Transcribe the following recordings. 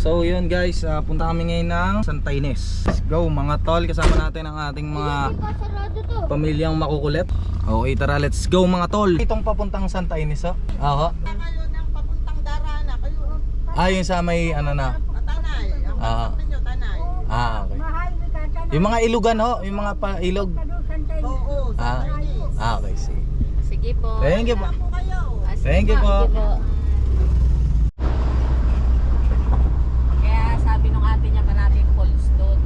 So yun guys, punta kami ngayon ng Santa Ines. Let's go mga tol, kasama natin ang ating mga pamilyang makukulit. Okay, tara, let's go mga tol. Itong papuntang Santa Ines, oh. Ako. Kayo ng papuntang Darana, kayo. Yung sa may ano na. Tanay, ang papunta nyo, Tanay. Okay. Yung mga ilugan ho, yung mga ilog. Oo, Okay, sige. Sige po. Thank you po. kayo. Thank you po. Kaya sabi nung ate niya pa natin falls doon.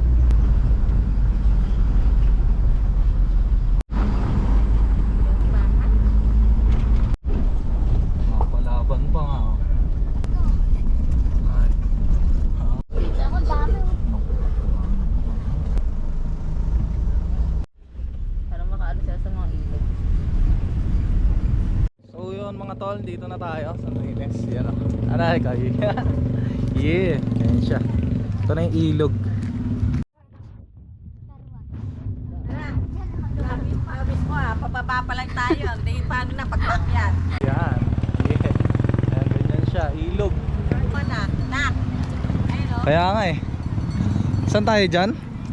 Palaban pa nga. Para makaano siya sa mga ilog. So yun mga tol, dito na tayo sa Santa Ines. Yan o. Anay kayo. Yeah, yan siya. Ito na yung ilog. Grabe yung pawis mo pababa pa lang tayo. Hindi paano na pagpakyat. Yan. Yeah. Yan, ganyan siya, ilog. Ano na? Nak. Ayun o. Kaya nga eh. Saan tayo dyan?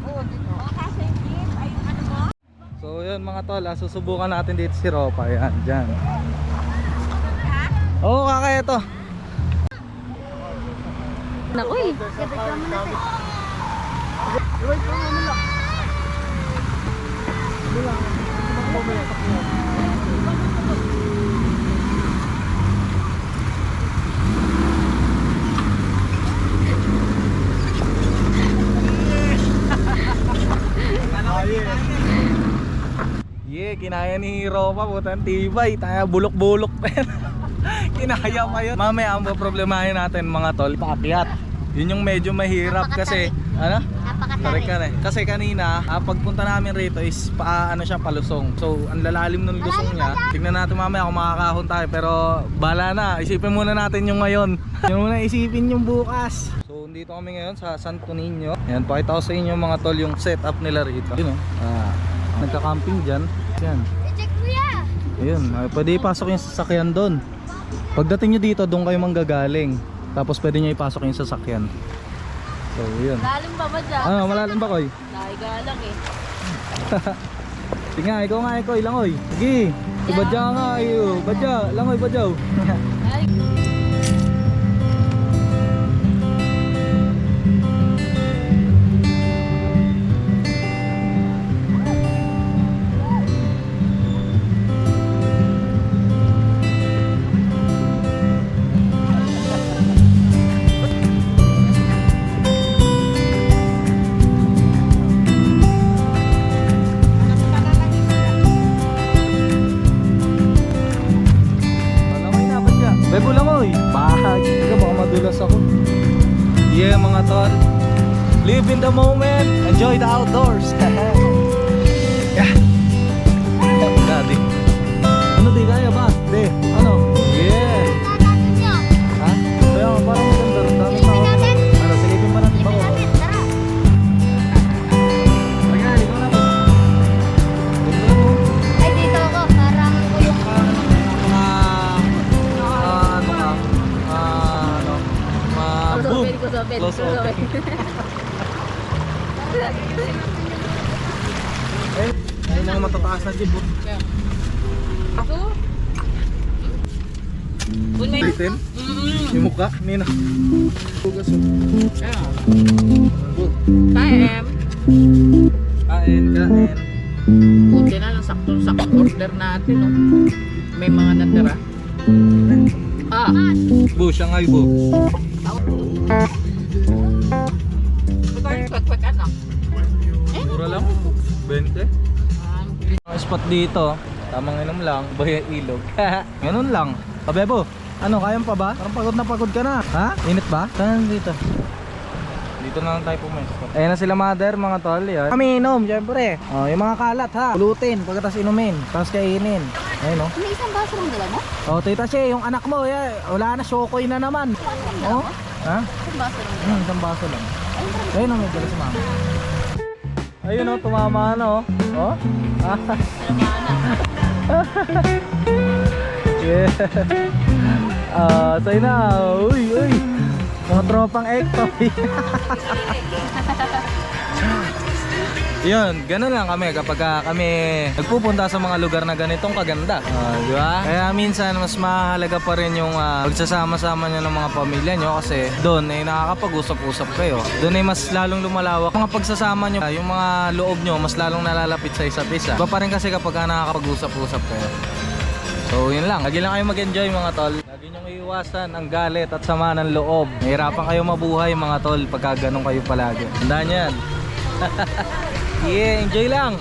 Oo, dito. O kasi jeep, ayun ano mo? So yun mga tol, susubukan natin dito si Ropa. Yan, dyan. Oo, kakaya to. Naku eh. Yeah, kinaya ni Ropa, putang tibay. Tayo bulok-bulok pa yan. Kinaya pa yun. Mamaya ang problemahin natin mga tol, paakyat. Yun yung medyo mahirap kasi ano? Napakatarik. Kasi kanina, pagpunta namin rito is ano siya, palusong. So, ang lalalim ng lusong niya. Tingnan natin mamaya kung makakahon tayo, pero bala na. Isipin muna natin yung ngayon. Yung muna isipin yung bukas. So, dito kami ngayon sa Santo Niño. Ayan, pakita ko sa inyo mga tol yung setup nila rito. Yun nagka-camping dyan. Yan. Ayun, pwede ipasok yung sasakyan doon. Pagdating nyo dito, doon kayo manggagaling. Tapos pwede nyo ipasok yung sasakyan. So, yun. Lalim ba ba dyan? Malalim ba, Koy? Galang eh. Sige nga, ikaw nga, ikaw, ilangoy. Sige, ibadya nga, iyo. Badya, langoy, badyaw. Ay. Bebo langoy. Bahag. Ika, baka madulas ako. Yeah, mga tol. Live in the moment. Enjoy the outdoors. Yeah. Daddy. Ano di kaya ba? Di. Ano? Yeah. Ha? Kaya nga parang maganda rin. Dami tao. Ano, silipin pa natin ba ko? Kaya, ikaw na ba? Ay, dito ako. Parang kulong. Boom. Close Close open. Ayun mga matataas na jeep. Ako? Bitin? Yung mukha, Nina. Tugas yun. Kain. Kain. Buti na lang sakto-sakto order natin. No? May mga natira. Bu, Shanghai bu. Ito yung kwek-kwek anak. Mura lang. 20. Ang spot dito, tamang inom lang, baya ilog. Ganun lang. Kabebo, ano, kayang pa ba? Parang pagod na pagod ka na. Ha? Init ba? Saan dito? Dito na lang tayo pumesto. Ayan na sila mother, mga tol. Yan. Kami inom, syempre. Oh, yung mga kalat ha. Pulutin, pagkatapos inumin. Tapos kainin. Ayun oh. May isang baso lang dala mo? Oh, tita Che, yung anak mo, wala na, shokoy na naman. Oh? Ha? Isang baso lang. Isang baso lang. Ayun ang may dala si mama. Ayun oh, tumama na oh. Oh? Yeah. Say na. Uy, uy. Mga tropang ektoy. Yun, ganun lang kami kapag kami nagpupunta sa mga lugar na ganitong kaganda. Di ba? Kaya minsan mas mahalaga pa rin yung pagsasama-sama nyo ng mga pamilya nyo kasi doon ay nakakapag-usap-usap kayo. Doon ay mas lalong lumalawak. Mga pagsasama nyo, yung mga loob nyo mas lalong nalalapit sa isa't isa. Iba pa rin kasi kapag nakakapag-usap-usap kayo. So yun lang, lagi lang kayo mag-enjoy mga tol. Lagi nyo iwasan ang galit at sama ng loob. Mahirapan kayo mabuhay mga tol pagka ganun kayo palagi. Tandaan nyo yan. Yeah, enjoy lang.